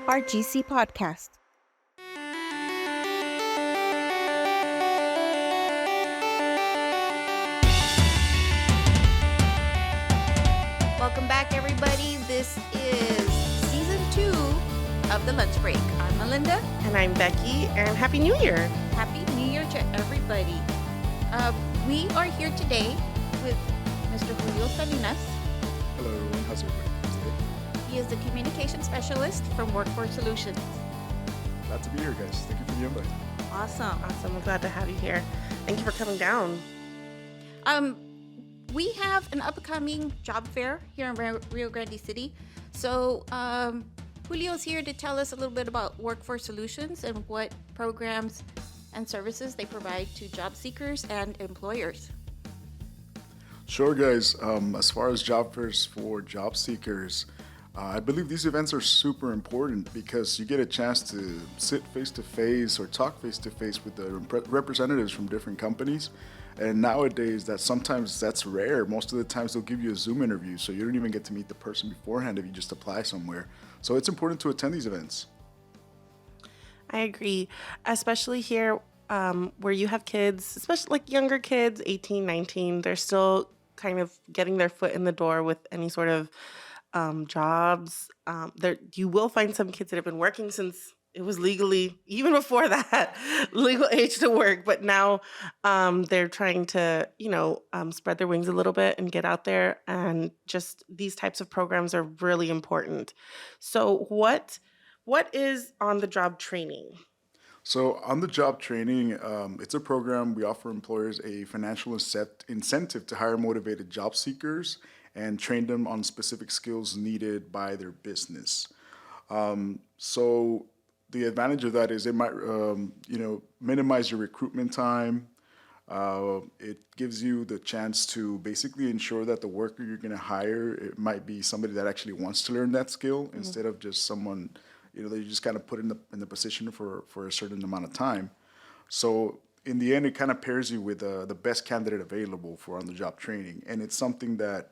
RGC Podcast. Welcome back, everybody. This is season 2 of The Lunch Break. I'm Melinda. And I'm Becky, and Happy New Year. Happy New Year to everybody. We are here today with Mr. Julio Salinas. Hello everyone, how's everybody today? He is the communication specialist from Workforce Solutions. Glad to be here, guys. Thank you for the invite. Awesome. We're glad to have you here. Thank you for coming down. We have an upcoming job fair here in Rio Grande City. So Julio's here to tell us a little bit about Workforce Solutions and what programs and services they provide to job seekers and employers. Sure, guys. As far as job fairs for job seekers, I believe these events are super important because you get a chance to sit face-to-face or talk face-to-face with the representatives from different companies. And nowadays, sometimes that's rare. Most of the times they'll give you a Zoom interview, so you don't even get to meet the person beforehand if you just apply somewhere. So it's important to attend these events. I agree, especially here where you have kids, especially like younger kids, 18, 19, they're still kind of getting their foot in the door with any sort of jobs. You will find some kids that have been working since it was legally, even before that, legal age to work. But now they're trying to, spread their wings a little bit and get out there. And just these types of programs are really important. So what is on the job training? So on the job training, it's a program we offer employers a financial incentive to hire motivated job seekers and train them on specific skills needed by their business. So the advantage of that is it might, minimize your recruitment time. It gives you the chance to basically ensure that the worker you're going to hire, it might be somebody that actually wants to learn that skill instead of just someone, that you just kind of put in the position for a certain amount of time. So in the end, it kind of pairs you with the best candidate available for on-the-job training, and it's something that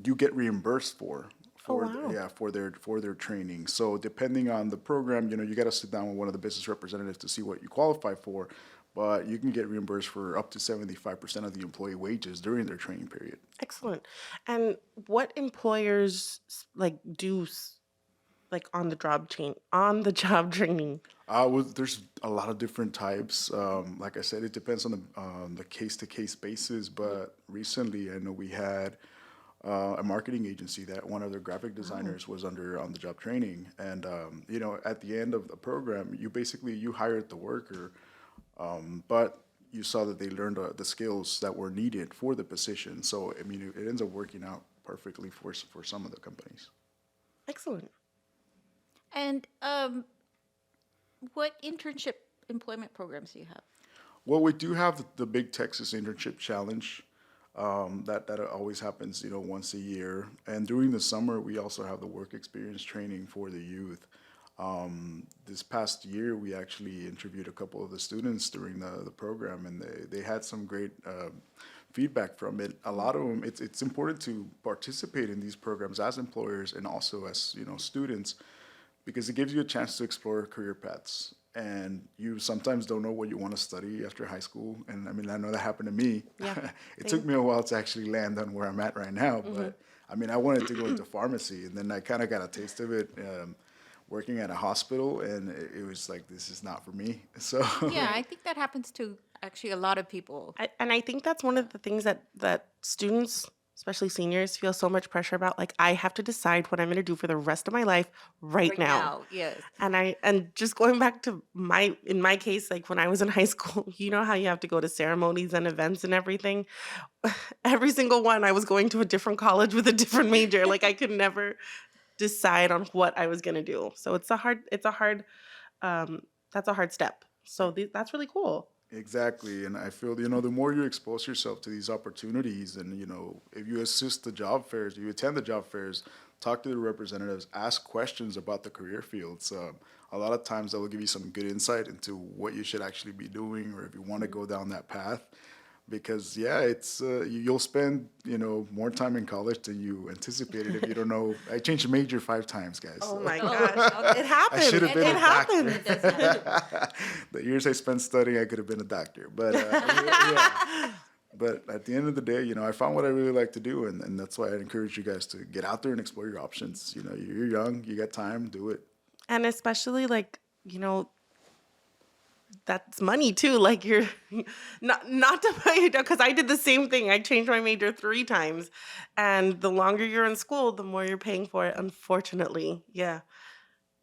you get reimbursed for. For their training. So depending on the program, you got to sit down with one of the business representatives to see what you qualify for, but you can get reimbursed for up to 75% of the employee wages during their training period. Excellent. And what employers do on the job training? Well, there's a lot of different types. Like I said, it depends on the case-to-case basis. But recently, I know we had a marketing agency that one of their graphic designers was on the job training, and at the end of the program, you hired the worker, but you saw that they learned the skills that were needed for the position. So I mean, it ends up working out perfectly for some of the companies. Excellent. And what internship employment programs do you have? Well, we do have the Big Texas Internship Challenge. That always happens, once a year. And during the summer, we also have the work experience training for the youth. This past year, we actually interviewed a couple of the students during the program, and they had some great feedback from it. A lot of them, it's important to participate in these programs as employers and also as students, because it gives you a chance to explore career paths. And you sometimes don't know what you want to study after high school. And I mean, I know that happened to me. Yeah. It took me a while to actually land on where I'm at right now. But I mean, I wanted to go into pharmacy, and then I kind of got a taste of it working at a hospital, and it was like, this is not for me. So Yeah, I think that happens to actually a lot of people. I think that's one of the things that students, especially seniors, feel so much pressure about. Like, I have to decide what I'm going to do for the rest of my life right now. Yes. And just going back to in my case, like when I was in high school, you know how you have to go to ceremonies and events and everything. Every single one, I was going to a different college with a different major. Like, I could never decide on what I was going to do. So that's a hard step. So that's really cool. Exactly, and I feel, the more you expose yourself to these opportunities, and, if you assist the job fairs, you attend the job fairs, talk to the representatives, ask questions about the career fields. A lot of times that will give you some good insight into what you should actually be doing, or if you want to go down that path. because yeah, it's you'll spend more time in college than you anticipated if you don't know. I changed major 5 times, guys. Oh So. my Oh, gosh. okay. It happens. I should have been It a happens. It does happen. The years I spent studying, I could have been a doctor. But yeah. But at the end of the day, I found what I really like to do, and that's why I encourage you guys to get out there and explore your options. You're young, you got time, do it. And especially that's money too. Like you're not to put you down, because I did the same thing. I changed my major 3 times, and the longer you're in school, the more you're paying for it. Unfortunately, yeah.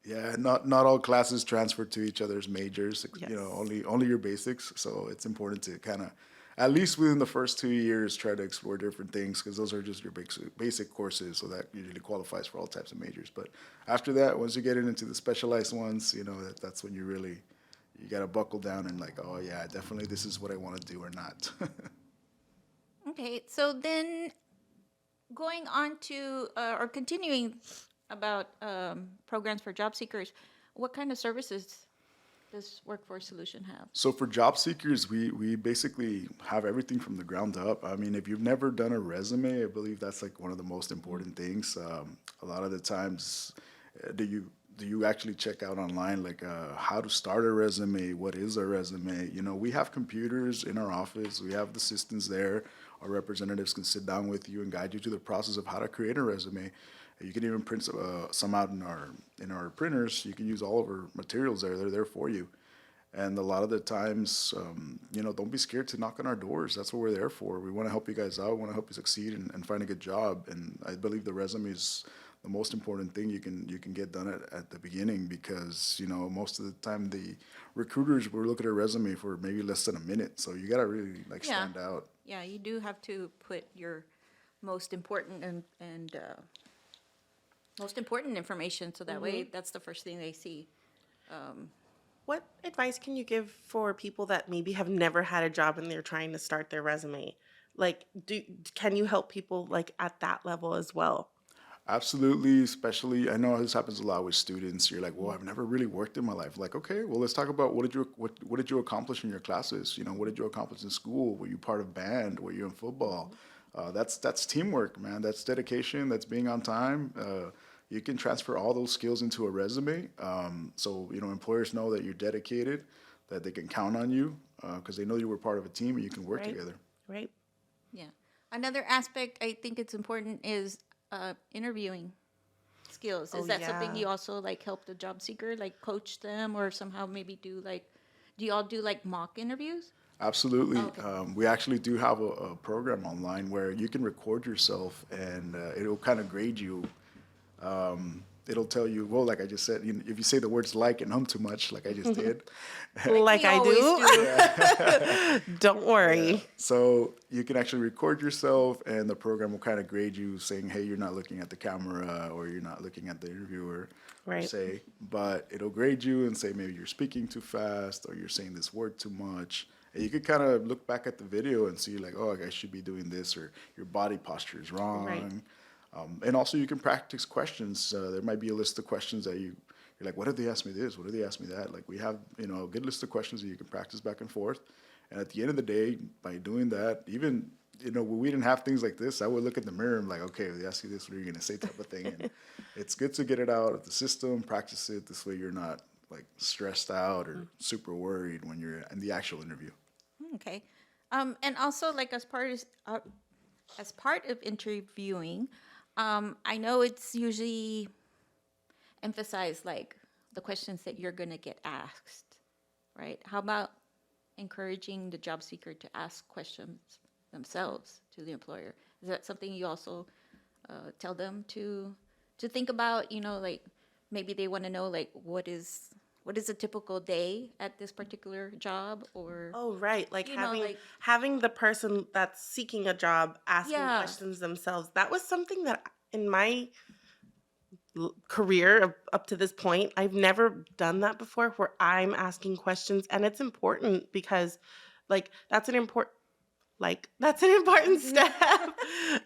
Yeah, not all classes transfer to each other's majors. Yes. Only your basics. So it's important to kind of, at least within the first 2 years, try to explore different things because those are just your basic courses. So that usually qualifies for all types of majors. But after that, once you get into the specialized ones, that's when you got to buckle down and like, oh yeah, definitely this is what I want to do or not. Okay, so then going on to or continuing about programs for job seekers, what kind of services does Workforce Solution have? So for job seekers, we basically have everything from the ground up. I mean, if you've never done a resume, I believe that's like one of the most important things. A lot of the times, do you actually check out online like how to start a resume? What is a resume? We have computers in our office. We have the assistants there. Our representatives can sit down with you and guide you through the process of how to create a resume. You can even print some out in our printers. You can use all of our materials there. They're there for you. And a lot of the times, don't be scared to knock on our doors. That's what we're there for. We want to help you guys out. We want to help you succeed and find a good job. And I believe the resume is the most important thing you can get done at the beginning because, most of the time the recruiters will look at a resume for maybe less than a minute. So you got to really stand out. Yeah, you do have to put your most important and most important information so that way that's the first thing they see. What advice can you give for people that maybe have never had a job and they're trying to start their resume? Like, can you help people like at that level as well? Absolutely, especially I know this happens a lot with students. You're like, well, I've never really worked in my life. Like, okay, well, let's talk about what did you accomplish in your classes? What did you accomplish in school? Were you part of band? Were you in football? That's teamwork, man. That's dedication. That's being on time. You can transfer all those skills into a resume. So employers know that you're dedicated, that they can count on you because they know you were part of a team and you can work Right. together. Right. Yeah. Another aspect I think it's important is interviewing skills. Is that something yeah. you also like help the job seeker, like coach them or somehow maybe do you all do like mock interviews? Absolutely. Okay. We actually do have a program online where you can record yourself and it'll kind of grade you. It'll tell you, well, like I just said, if you say the words like and too much, like I just did. Like we I always do. Don't worry. So you can actually record yourself and the program will kind of grade you saying, hey, you're not looking at the camera or you're not looking at the interviewer, per Right. se. But it'll grade you and say maybe you're speaking too fast or you're saying this word too much. And you could kind of look back at the video and see like, oh, I should be doing this or your body posture is wrong. Right. And also you can practice questions. There might be a list of questions that you're like, what if they ask me this? What if they ask me that? Like we have, a good list of questions that you can practice back and forth. And at the end of the day, by doing that, even, when we didn't have things like this, I would look at the mirror and like, okay, if they ask you this, what are you going to say type of thing. And it's good to get it out of the system, practice it. This way you're not like stressed out or super worried when you're in the actual interview. Okay. And also like as part of interviewing, I know it's usually emphasized like the questions that you're going to get asked, right? How about encouraging the job seeker to ask questions themselves to the employer? Is that something you also tell them to think about? Like maybe they want to know like what is a typical day at this particular job or Oh, right. Like You know, having like- having the person that's seeking a job asking Yeah. questions themselves. That was something that in my career up to this point, I've never done that before where I'm asking questions, and it's important because that's an important step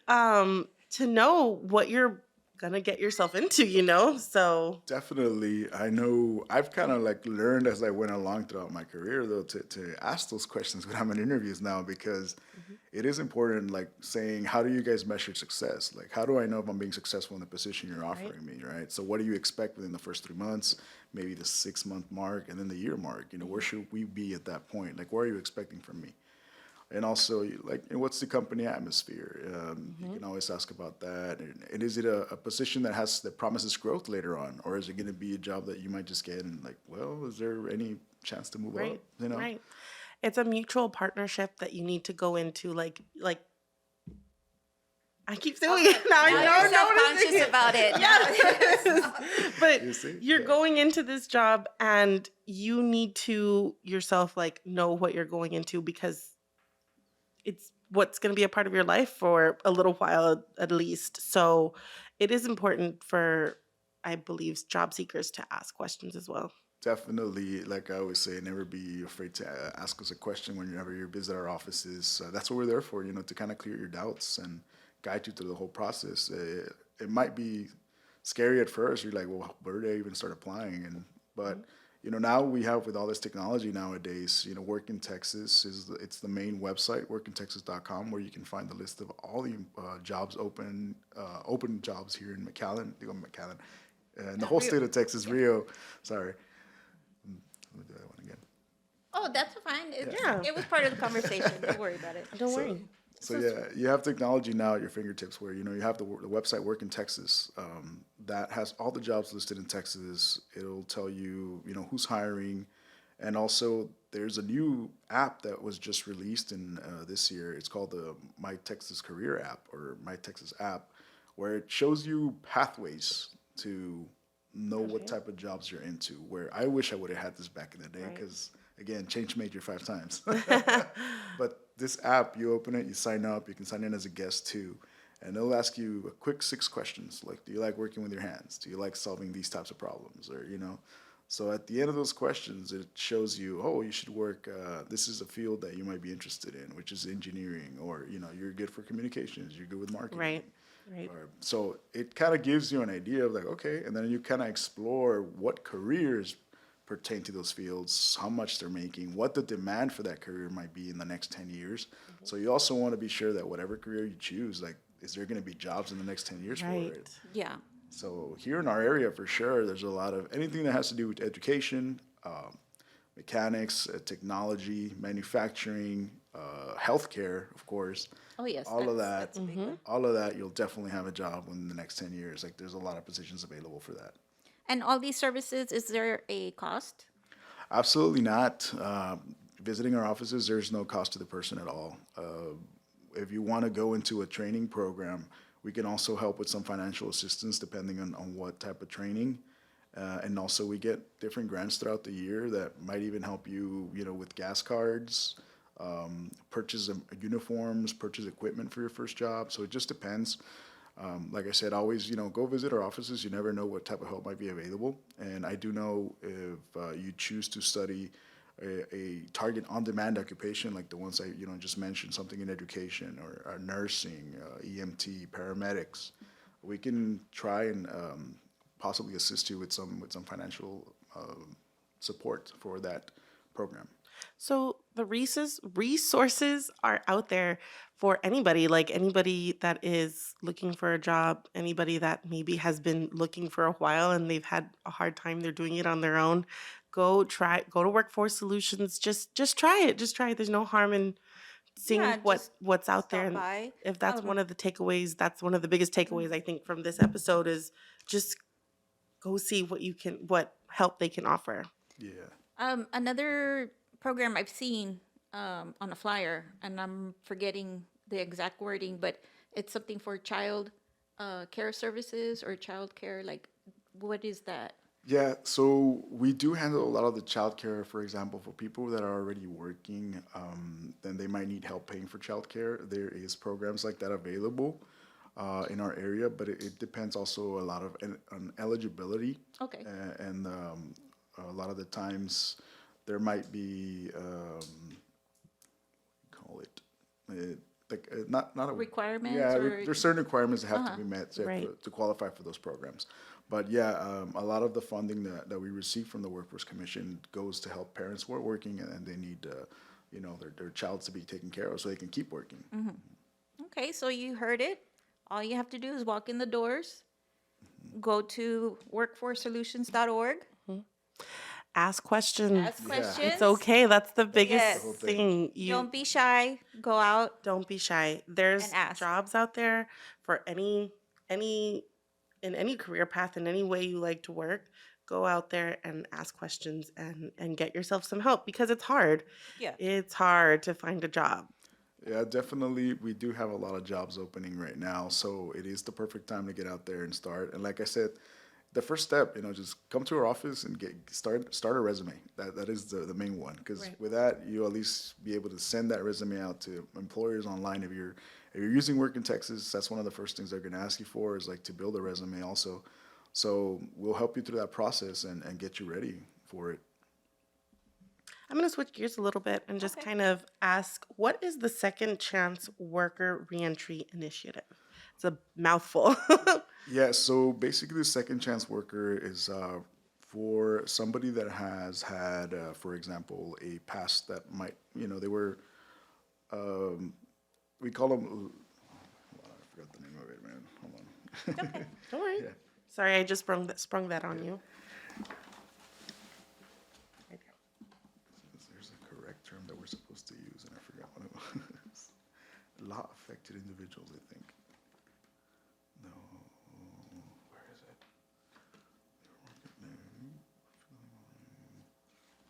to know what you're gonna get yourself into, you know? So, Definitely. I know I've kind of like learned as I went along throughout my career though to ask those questions when I'm in interviews now because it is important like saying how do you guys measure success? Like how do I know if I'm being successful in the position you're right? offering me, right? So what do you expect within the first 3 months, maybe the 6 month mark and then the year mark? You know, where should we be at that point? Like what are you expecting from me? And also, like, what's the company atmosphere? You can always ask about that. And is it a position that promises growth later on, or is it going to be a job that you might just get and like, well, is there any chance to move up? Right. You know? Right. It's a mutual partnership that you need to go into. Like I keep doing it now. Now you're self-conscious about it. Yes. But You see? you're Yeah. going into this job and you need to yourself like know what you're going into because it's what's going to be a part of your life for a little while at least. So it is important for, I believe, job seekers to ask questions as well. Definitely, like I always say, never be afraid to ask us a question whenever you visit our offices. That's what we're there for, to kind of clear your doubts and guide you through the whole process. It might be scary at first. You're like, well, where do I even start applying? But now we have with all this technology nowadays. Work in Texas it's the main website, workintexas.com, where you can find the list of all the jobs open jobs here in McAllen, and the whole state of Texas, Rio. Sorry. Let me do that one again. Oh, that's fine. Yeah. It was part of the conversation. Don't worry about it. Don't worry. So yeah, you have technology now at your fingertips where, you have the website Work in Texas that has all the jobs listed in Texas. It'll tell you, who's hiring. And also there's a new app that was just released in this year. It's called the My Texas Career app or My Texas app, where it shows you pathways to know what type of jobs you're into. Where I wish I would have had this back in the day because, again, change major 5 times. But this app, you open it, you sign up, you can sign in as a guest too. And it'll ask you a quick 6 questions, like, do you like working with your hands? Do you like solving these types of problems? Or, So at the end of those questions, it shows you, oh, you should work, this is a field that you might be interested in, which is engineering, or, you're good for communications, you're good with marketing. Right. So it kind of gives you an idea of like, okay, and then you kind of explore what careers pertain to those fields, how much they're making, what the demand for that career might be in the next 10 years. So you also want to be sure that whatever career you choose, like, is there going to be jobs in the next 10 years for it? Yeah. So here in our area, for sure, there's a lot of anything that has to do with education, mechanics, technology, manufacturing, healthcare, of course. Oh, yes. All of that's that, a big one. all of that, you'll definitely have a job in the next 10 years. Like there's a lot of positions available for that. And all these services, is there a cost? Absolutely not. Visiting our offices, there's no cost to the person at all. If you want to go into a training program, we can also help with some financial assistance depending on what type of training. And also we get different grants throughout the year that might even help you, with gas cards, purchase uniforms, purchase equipment for your first job. So it just depends. Like I said, always, go visit our offices. You never know what type of help might be available. And I do know if you choose to study a target on-demand occupation, like the ones I, just mentioned, something in education or nursing, EMT, paramedics, we can try and possibly assist you with some financial support for that program. So the resources are out there for anybody, like anybody that is looking for a job, anybody that maybe has been looking for a while and they've had a hard time, they're doing it on their own. Go to Workforce Solutions. Just try it. Just try it. There's no harm in seeing Yeah, just what's out there. stop And by. if that's one of the takeaways, that's one of the biggest takeaways I think from this episode is just go see what help they can offer. Yeah. Another program I've seen on a flyer, and I'm forgetting the exact wording, but it's something for child care services or child care. Like, what is that? Yeah, so we do handle a lot of the childcare, for example, for people that are already working, then they might need help paying for childcare. There is programs like that available in our area, but it depends also a lot on eligibility. Okay. And a lot of the times there might be, call it, like not a Requirements Yeah, or- there's certain requirements that have to be met Right. to qualify for those programs. But yeah, a lot of the funding that we receive from the Workforce Commission goes to help parents who are working and they need, their child to be taken care of so they can keep working. Okay, so you heard it. All you have to do is walk in the doors, go to workforcesolutions.org, Ask questions. ask Yeah. questions. It's okay. That's the biggest Yes. whole thing. thing. You Don't be shy. Go out. don't be shy. There's And ask. jobs out there for any in any career path in any way you like to work. Go out there and ask questions and get yourself some help because it's hard. Yeah. It's hard to find a job. Yeah, definitely. We do have a lot of jobs opening right now, so it is the perfect time to get out there and start. And like I said, the first step, just come to our office and start a resume. That is the main one, because Right. with that, you'll at least be able to send that resume out to employers online. If you're using Work in Texas, that's one of the first things they're going to ask you for is like to build a resume also. So we'll help you through that process and get you ready for it. I'm going to switch gears a little bit and just kind of ask, what is the Second Chance Worker Reentry Initiative? It's a mouthful. Yeah, so basically, the second chance worker is for somebody that has had, for example, a past that might, they were, we call them, hold on, I forgot the name of it, man. Hold on. Don't worry. Yeah. Sorry, I just sprung that on you. There's a correct term that we're supposed to use, and I forgot what it was. Law affected individuals, I think. No, where is it?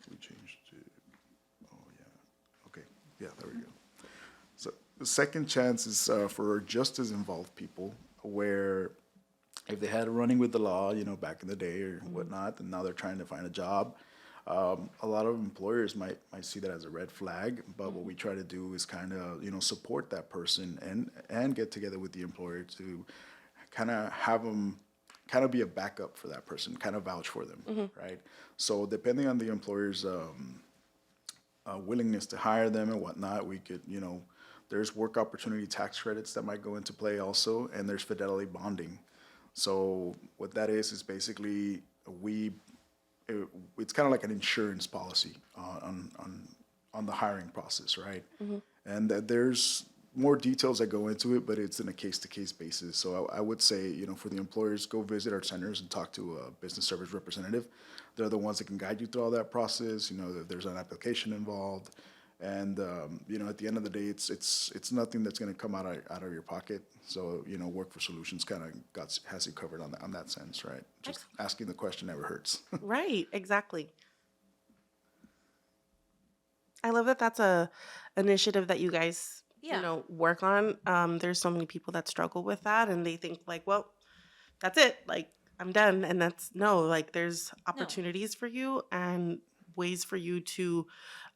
We changed it. Oh, yeah. Okay. Yeah, there we go. So the second chance is for justice involved people where if they had a running with the law, back in the day or whatnot, and now they're trying to find a job. A lot of employers might see that as a red flag, but what we try to do is kind of support that person and get together with the employer to kind of have them kind of be a backup for that person, kind of vouch for them, right? So depending on the employer's willingness to hire them and whatnot, we could there's work opportunity tax credits that might go into play also, and there's fidelity bonding. So what that is basically it's kind of like an insurance policy on the hiring process, right? And there's more details that go into it, but it's in a case-to-case basis. So I would say, for the employers, go visit our centers and talk to a business service representative. They're the ones that can guide you through all that process. There's an application involved, and at the end of the day, it's nothing that's going to come out of your pocket. So Workforce Solutions kind of has you covered on that sense, right? Just asking the question never hurts. Right, exactly. I love that that's a initiative that you guys, Yeah. work on. There's so many people that struggle with that and they think like, well, that's it. Like I'm done. And that's no, like there's opportunities for you and ways for you to,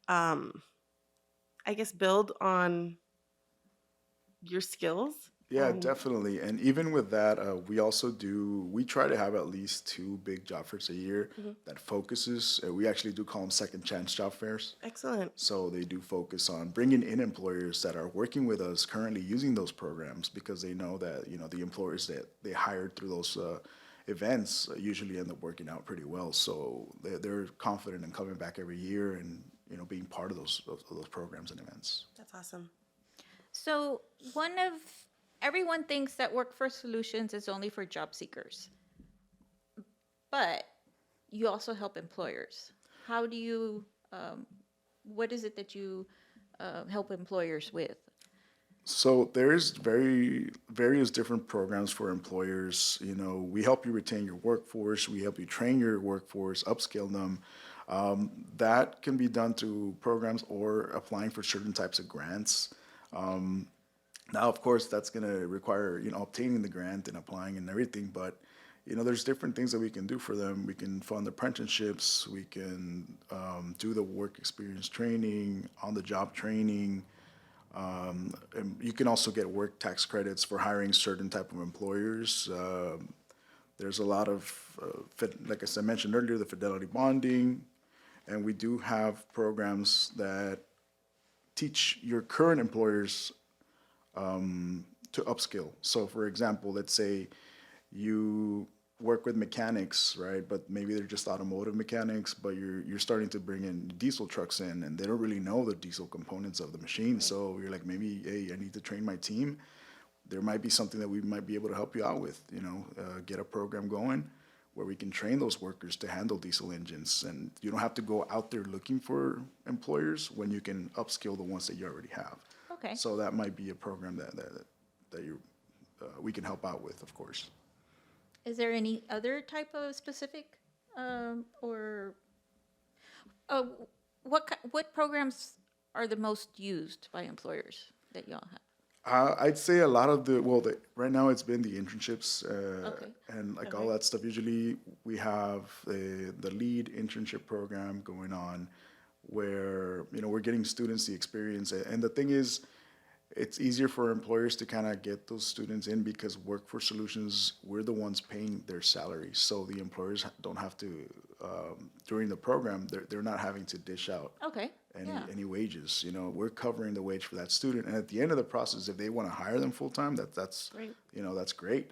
I guess, build on your skills. Yeah, definitely. And even with that, we try to have at least 2 big job fairs a year that focuses. We actually do call them second chance job fairs. Excellent. So they do focus on bringing in employers that are working with us currently using those programs because they know that, the employers that they hired through those events usually end up working out pretty well. So they're confident in coming back every year and, being part of those programs and events. That's awesome. So everyone thinks that Workforce Solutions is only for job seekers, but you also help employers. How do you, what is it that you help employers with? So there's various different programs for employers. We help you retain your workforce. We help you train your workforce, upskill them. That can be done through programs or applying for certain types of grants. Now, of course, that's going to require, obtaining the grant and applying and everything. But, there's different things that we can do for them. We can fund apprenticeships. We can do the work experience training, on-the-job training. And you can also get work tax credits for hiring certain type of employers. There's a lot of, like I mentioned earlier, the fidelity bonding. And we do have programs that teach your current employers to upskill. So, for example, let's say you work with mechanics, right? But maybe they're just automotive mechanics, but you're starting to bring in diesel trucks in, and they don't really know the diesel components of the machine. So you're like, maybe, hey, I need to train my team. There might be something that we might be able to help you out with. Get a program going where we can train those workers to handle diesel engines, and you don't have to go out there looking for employers when you can upskill the ones that you already have. Okay. So that might be a program that you we can help out with, of course. Is there any other type of specific, or uh, what programs are the most used by employers that y'all have? I'd say a lot of right now it's been the internships Okay. and like all that stuff. Usually we have the lead internship program going on where, we're getting students the experience. And the thing is, it's easier for employers to kind of get those students in because Workforce Solutions, we're the ones paying their salaries. So the employers don't have to, during the program, they're not having to dish out Okay. Yeah. any wages. We're covering the wage for that student. And at the end of the process, if they want to hire them full time, that's Great. that's great.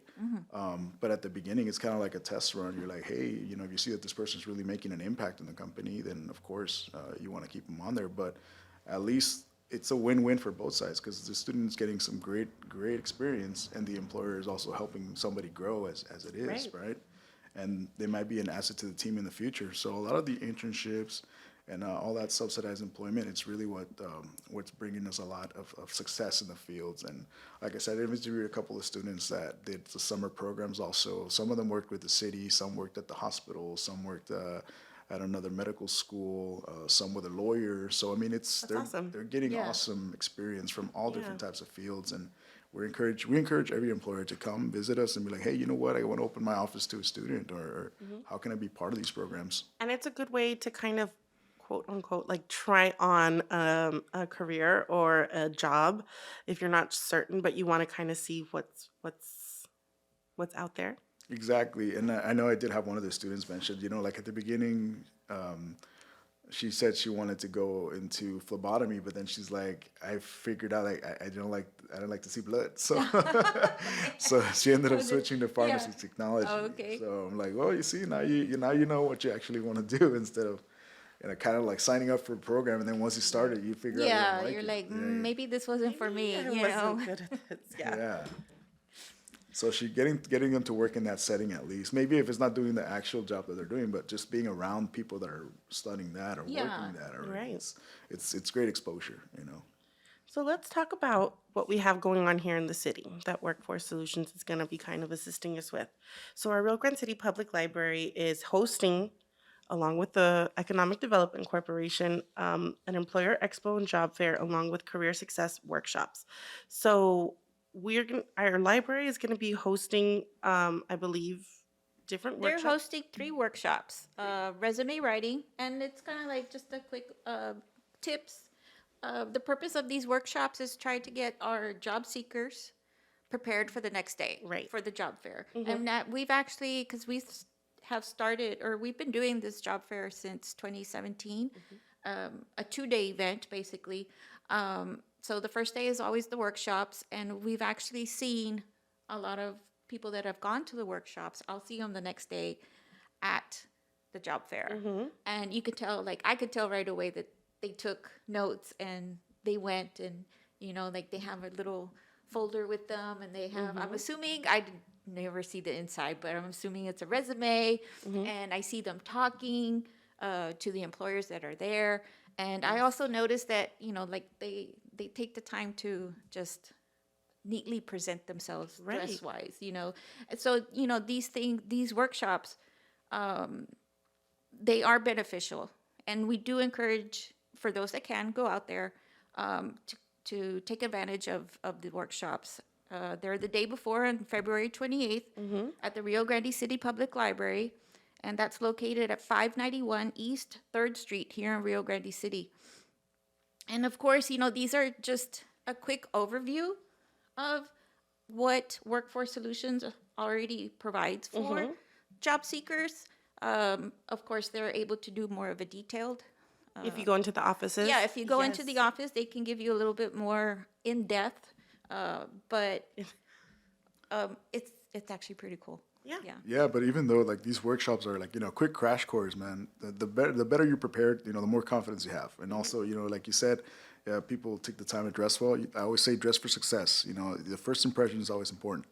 But at the beginning, it's kind of like a test run. You're like, hey, if you see that this person's really making an impact in the company, then of course you want to keep them on there. But at least it's a win-win for both sides because the student's getting some great experience, and the employer is also helping somebody grow as it is, right? And they might be an asset to the team in the future. So a lot of the internships and all that subsidized employment, it's really what's bringing us a lot of success in the fields. And like I said, I interviewed a couple of students that did the summer programs also. Some of them worked with the city, some worked at the hospital, some worked at another medical school, some with a lawyer. So I mean, they're awesome. they're getting Yeah. awesome experience from all different types of fields, and we encourage every employer to come visit us and be like, hey, you know what? I want to open my office to a student, or how can I be part of these programs? And it's a good way to kind of quote unquote like try on a career or a job if you're not certain, but you want to kind of see what's out there. Exactly, and I know I did have one of the students mentioned, like at the beginning, she said she wanted to go into phlebotomy, but then she's like, I figured out like I don't like to see blood, so so she ended up switching to pharmacy technology. Oh, okay. So I'm like, well, you see, now you know what you actually want to do instead of kind of like signing up for a program, and then once you start it, you figure out you Yeah, don't you're it. like, Yeah, maybe this wasn't for me, I you wasn't know? good at this. Yeah. yeah. So she getting them to work in that setting at least. Maybe if it's not doing the actual job that they're doing, but just being around people that are studying that or Yeah. working that, or Right. it's great exposure. So let's talk about what we have going on here in the city that Workforce Solutions is going to be kind of assisting us with. So our Rio Grande City Public Library is hosting, along with the Economic Development Corporation, an employer expo and job fair, along with career success workshops. So our library is going to be hosting, I believe, different They're workshops. hosting 3 workshops, resume writing, and it's kind of like just a quick tips. The purpose of these workshops is try to get our job seekers prepared for the next day, Right. for the job fair. And that we've actually, because have started, or we've been doing this job fair since 2017, a 2-day event basically. So the first day is always the workshops, and we've actually seen a lot of people that have gone to the workshops. I'll see them the next day at the job fair, and you could tell, like I could tell right away that they took notes and they went, and like they have a little folder with them, and they have. I'm assuming never see the inside, but I'm assuming it's a resume, and I see them talking to the employers that are there. And I also noticed that, like they take the time to just neatly present themselves Right. dress-wise, And so, these workshops, they are beneficial. And we do encourage, for those that can, go out there to take advantage of the workshops. They're the day before on February 28th at the Rio Grande City Public Library, and that's located at 591 East 3rd Street here in Rio Grande City. And of course, these are just a quick overview of what Workforce Solutions already provides for job seekers. Of course, they're able to do more of a detailed. If you go into the offices. Yeah, if you go into Yes. the office, they can give you a little bit more in-depth But it's actually pretty cool. Yeah. Yeah. Yeah, but even though like these workshops are like, quick crash course, man, the better you're prepared, the more confidence you have. And also, like you said, yeah, people take the time to dress well. I always say dress for success. The first impression is always important.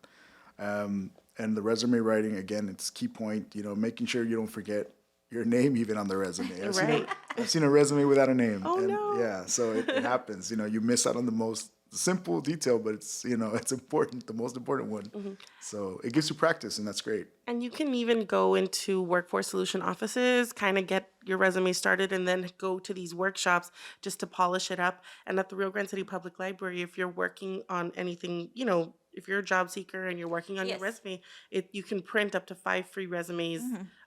And the resume writing, again, it's key point, making sure you don't forget your name even on the resume. Right. I've seen a resume without a name. Oh, and no. Yeah, so it happens. You miss out on the most simple detail, but it's, it's important, the most important one. So it gives you practice, and that's great. And you can even go into workforce solution offices, kind of get your resume started, and then go to these workshops just to polish it up. And at the Rio Grande City Public Library, if you're working on anything, if you're a job seeker and you're working on your Yes. resume, you can print up to 5 free resumes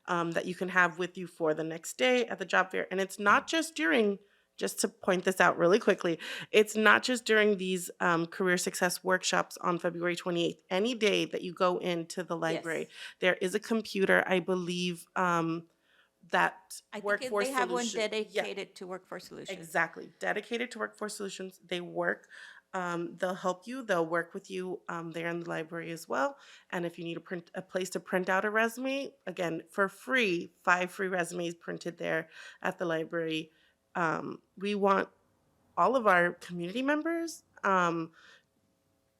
that you can have with you for the next day at the job fair. And it's not just during, just to point this out really quickly, it's not just during these career success workshops on February 28th. Any day that you go into the library, there is a computer, I believe, that I think Workforce they have one Solution- dedicated to Workforce Solutions. Exactly. Dedicated to Workforce Solutions. They work. They'll help you. They'll work with you there in the library as well. And if you need a place to print out a resume, again, for free, 5 free resumes printed there at the library. We want all of our community members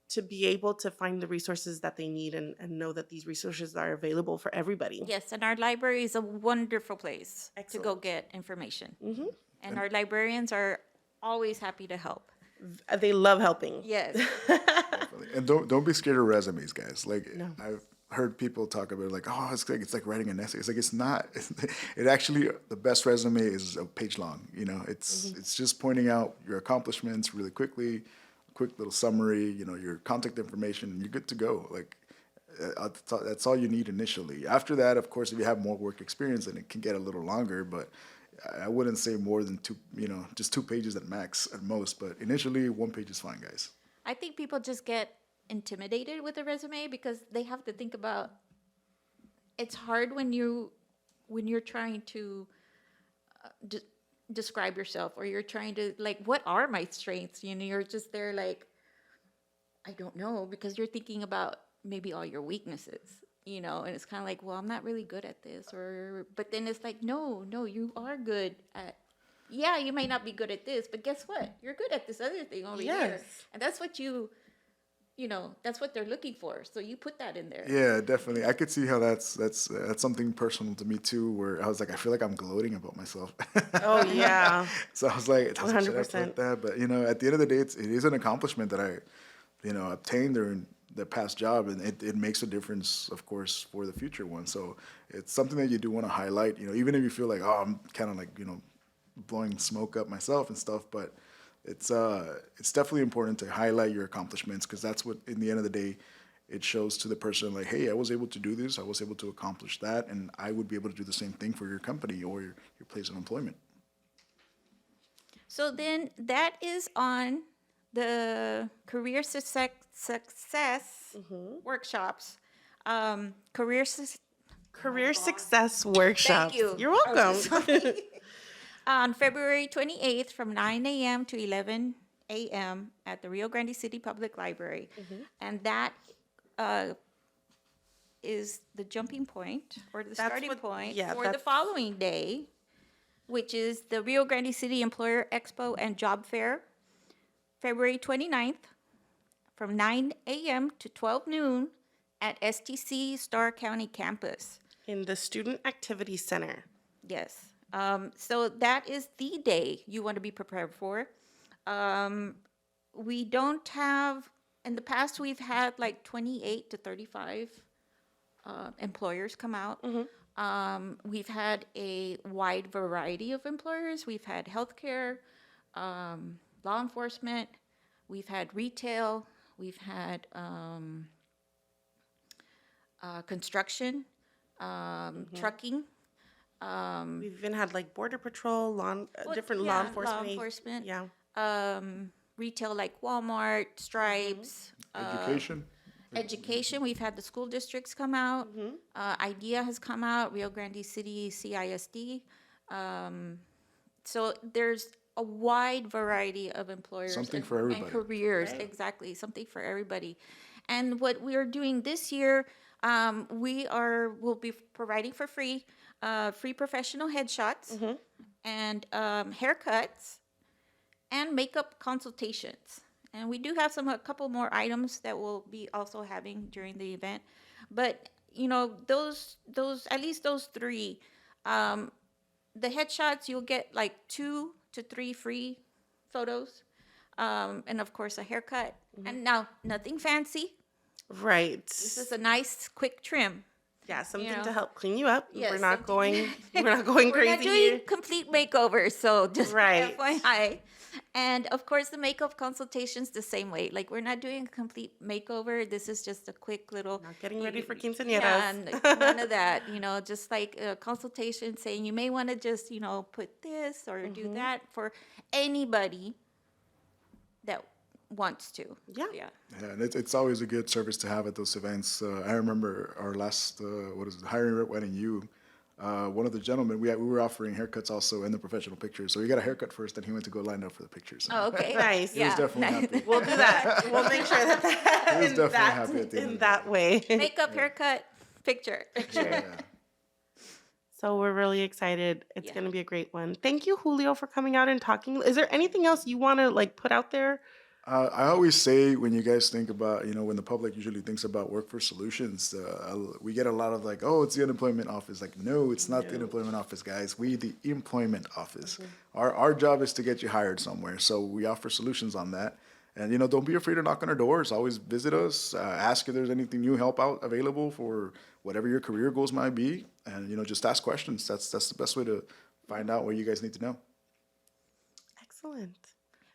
to be able to find the resources that they need and know that these resources are available for everybody. Yes, and our library is a wonderful place to go Excellent. get information. Mm-hmm. And our librarians are always happy to help. They love helping. Yes. And don't be scared of resumes, guys. Like I've heard people talk about it like, oh, it's like writing an essay. It's like it's not. It actually, the best resume is a page long. It's just pointing out your accomplishments really quickly, quick little summary. Your contact information, and you're good to go. Like that's all you need initially. After that, of course, if you have more work experience, then it can get a little longer. But I wouldn't say more than just 2 pages at max at most. But initially, 1 page is fine, guys. I think people just get intimidated with a resume because they have to think about it's hard when you're trying to describe yourself, or you're trying to like, what are my strengths? You're just there like, I don't know, because you're thinking about maybe all your weaknesses, and it's kind of like, well, I'm not really good at this, but then it's like, no, you are good at, yeah, you may not be good at this, but guess what? You're good at this other thing over here. Yes. And that's what that's what they're looking for. So you put that in there. Yeah, definitely. I could see how that's something personal to me too, where I was like, I feel like I'm gloating about myself. Oh, yeah. So I was like, should I 100%. put that? But at the end of the day, it is an accomplishment that I, obtained during the past job, and it makes a difference, of course, for the future one. So it's something that you do want to highlight. Even if you feel like, oh, I'm kind of like blowing smoke up myself and stuff, but it's definitely important to highlight your accomplishments, because that's what, in the end of the day, it shows to the person like, hey, I was able to do this, I was able to accomplish that, and I would be able to do the same thing for your company or your place of employment. So then that is on the career success workshops. Career Success workshops. Thank you. You're welcome. On February 28th from 9 a.m. to 11 a.m. at the Rio Grande City Public Library. And that is the jumping point, or the starting point for the following day, which is the Rio Grande City Employer Expo and Job Fair, February 29th from 9 a.m. to 12 noon at STC Starr County Campus. In the Student Activity Center. Yes. So that is the day you want to be prepared for. We don't have, in the past, we've had like 28 to 35 employers come out. We've had a wide variety of employers. We've had healthcare, law enforcement, we've had retail, we've had construction, trucking. We've even had like Border Patrol, different law enforcement. Law enforcement. Yeah. Retail like Walmart, Stripes. Education. We've had the school districts come out. IDEA has come out. Rio Grande City CISD. So there's a wide variety of employers. Something and, for everybody. And careers, Right. exactly. Something for everybody. And what we are doing this year, we'll be providing for free, free professional headshots and haircuts and makeup consultations. And we do have a couple more items that we'll be also having during the event. But those at least those three, the headshots, you'll get like 2 to 3 free photos, and of course a haircut. And now nothing fancy. Right. This is a nice quick trim. Yeah, something know. to help clean you up. Yes, we're not something- going we're not going We're crazy not doing here. complete makeovers, so just Right. FYI. And of course, the makeup consultations the same way. Like, we're not doing a complete makeover. This is just a quick little. Not getting ready for quinceañeras. Yeah, none of that. Just like a consultation saying you may want to just put this or do that for anybody that wants to. Yeah. Yeah. Yeah, and it's always a good service to have at those events. I remember our last, hiring rep wedding you. One of the gentlemen, we were offering haircuts also in the professional pictures. So he got a haircut first, then he went to go line up for the pictures. Oh, okay. Nice. He was definitely happy. We'll do that. We'll make sure that He was in definitely that, happy at the end in of that way. Makeup, haircut, picture. Yeah. So we're really excited. It's Yeah. going to be a great one. Thank you, Julio, for coming out and talking. Is there anything else you want to put out there? I always say when you guys think about, when the public usually thinks about workforce solutions, we get a lot of it's the unemployment office. Like, no, it's not the unemployment office, guys. We, the employment office. Our job is to get you hired somewhere. So we offer solutions on that. And, don't be afraid to knock on our doors. Always visit us, ask if there's anything new help out available for whatever your career goals might be. And, just ask questions. That's the best way to find out what you guys need to know. Excellent.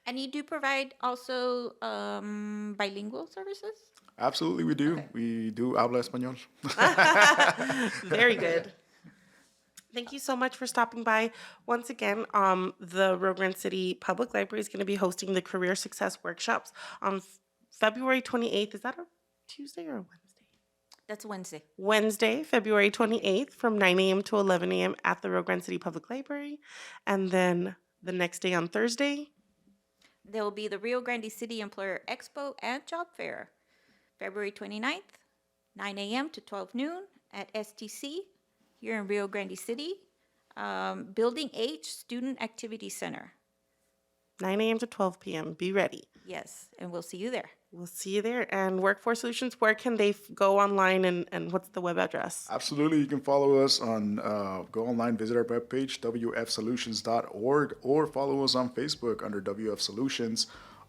And you do provide also bilingual services? Absolutely, we do. We do habla español. Very good. Thank you so much for stopping by. Once again, the Rio Grande City Public Library is going to be hosting the Career Success Workshops on February 28th. Is that a Tuesday or a Wednesday? That's Wednesday. Wednesday, February 28th from 9 a.m. to 11 a.m. at the Rio Grande City Public Library. And then the next day on Thursday, There will be the Rio Grande City Employer Expo and Job Fair, February 29th, 9 a.m. to 12 noon at STC here in Rio Grande City, Building H Student Activity Center. 9 a.m. to 12 p.m. Be ready. Yes, and we'll see you there. We'll see you there. And Workforce Solutions, where can they go online and what's the web address? Absolutely. You can follow us on, go online, visit our webpage, wfsolutions.org, or follow us on Facebook under WF Solutions.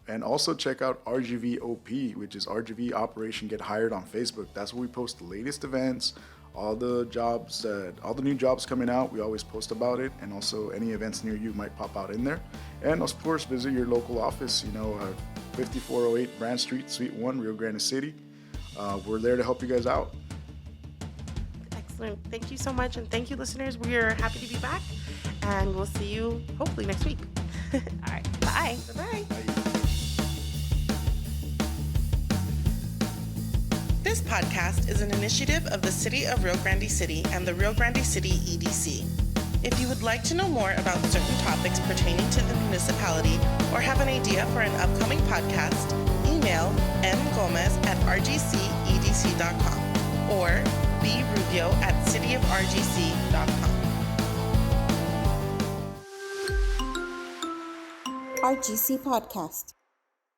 And also check out RGVOP, which is RGV Operation Get Hired on Facebook. That's where we post the latest events, all the new jobs coming out. We always post about it, and also any events near you might pop out in there. And of course, visit your local office, 5408 Brand Street, Suite 1, Rio Grande City. We're there to help you guys out. Excellent. Thank you so much. And thank you, listeners. We are happy to be back. And we'll see you hopefully next week. All right, bye. Bye-bye. Bye. This podcast is an initiative of the City of Rio Grande City and the Rio Grande City EDC. If you would like to know more about certain topics pertaining to the municipality or have an idea for an upcoming podcast, email mgomez@rgcedc.com or brubio@cityofrgc.com. RGC Podcast.